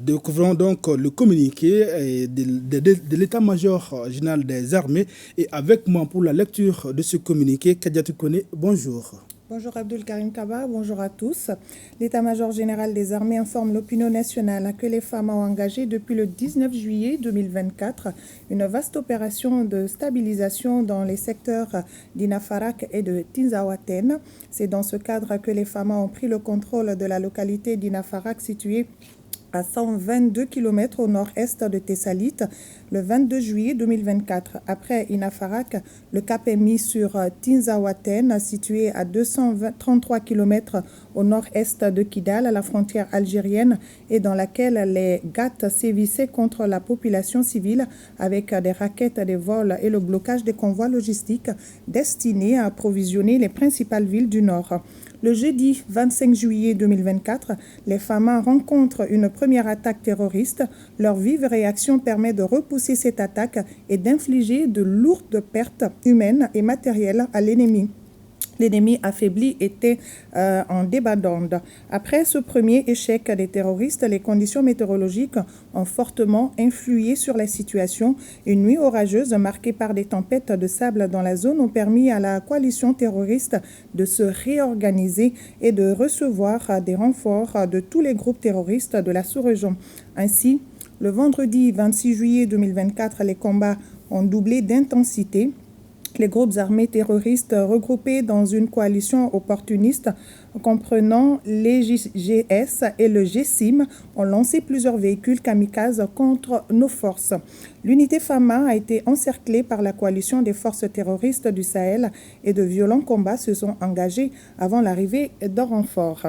Découvrons donc le communiqué de l'état-major général des armées. Et avec moi pour la lecture de ce communiqué, Kadiatou Kone, bonjour. Bonjour Abdul Karim Kaba, bonjour à tous. L'état-major général des armées informe l'opinion nationale que les femmes ont engagé depuis le 19 juillet 2024 une vaste opération de stabilisation dans les secteurs d'Inafarak et de Tinzawaten. C'est dans ce cadre que les femmes ont pris le contrôle de la localité d'Inafarak située à 122 km au nord-est de Tessalit le 22 juillet 2024. Après Inafarak, le cap est mis sur Tinzawaten, situé à 233 km au nord-est de Kidal, à la frontière algérienne, et dans laquelle les GAT sévissaient contre la population civile avec des raquettes, des vols et le blocage des convois logistiques destinés à approvisionner les principales villes du nord. Le jeudi 25 juillet 2024, les FAMA rencontrent une première attaque terroriste. Leur vive réaction permet de repousser cette attaque et d'infliger de lourdes pertes humaines et matérielles à l'ennemi. L'ennemi affaibli était en débandade. Après ce premier échec des terroristes, les conditions météorologiques ont fortement influé sur la situation. Une nuit orageuse marquée par des tempêtes de sable dans la zone ont permis à la coalition terroriste de se réorganiser et de recevoir des renforts de tous les groupes terroristes de la sous-région. Ainsi, le vendredi 26 juillet 2024, les combats ont doublé d'intensité. Les groupes armés terroristes regroupés dans une coalition opportuniste comprenant les GS et le GSIM ont lancé plusieurs véhicules kamikazes contre nos forces. L'unité FAMA a été encerclée par la coalition des forces terroristes du Sahel et de violents combats se sont engagés avant l'arrivée de renforts.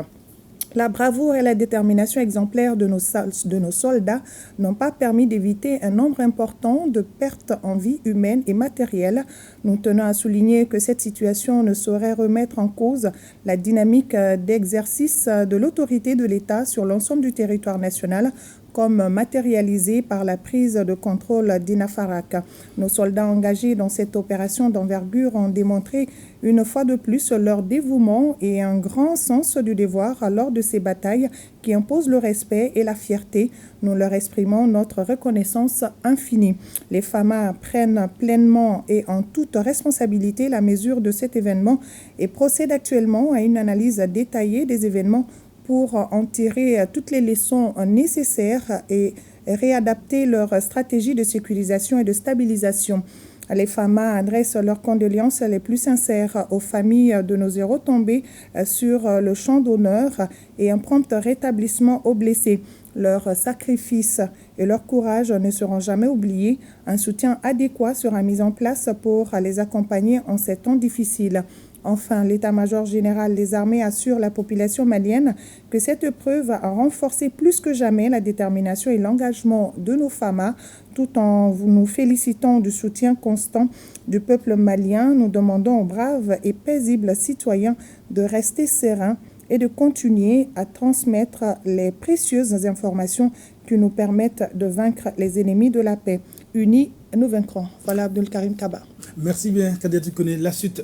La bravoure et la détermination exemplaire de nos soldats n'ont pas permis d'éviter un nombre important de pertes en vie humaine et matérielle. Nous tenons à souligner que cette situation ne saurait remettre en cause la dynamique d'exercice de l'autorité de l'État sur l'ensemble du territoire national, comme matérialisé par la prise de contrôle d'Inafarak. Nos soldats engagés dans cette opération d'envergure ont démontré une fois de plus leur dévouement et un grand sens du devoir lors de ces batailles qui imposent le respect et la fierté. Nous leur exprimons notre reconnaissance infinie. Les FAMA prennent pleinement et en toute responsabilité la mesure de cet événement et procèdent actuellement à une analyse détaillée des événements pour en tirer toutes les leçons nécessaires et réadapter leur stratégie de sécurisation et de stabilisation. Les FAMA adressent leurs condoléances les plus sincères aux familles de nos héros tombés sur le champ d'honneur et un prompt rétablissement aux blessés. Leurs sacrifices et leur courage ne seront jamais oubliés. Un soutien adéquat sera mis en place pour les accompagner en ces temps difficiles. Enfin, l'état-major général des armées assure la population malienne que cette épreuve a renforcé plus que jamais la détermination et l'engagement de nos FAMA. Tout en nous félicitant du soutien constant du peuple malien, nous demandons aux braves et paisibles citoyens de rester sereins et de continuer à transmettre les précieuses informations qui nous permettent de vaincre les ennemis de la paix. Unis, nous vaincrons. Voilà Abdul Karim Kaba. Merci bien, Kadiatou Kone. La suite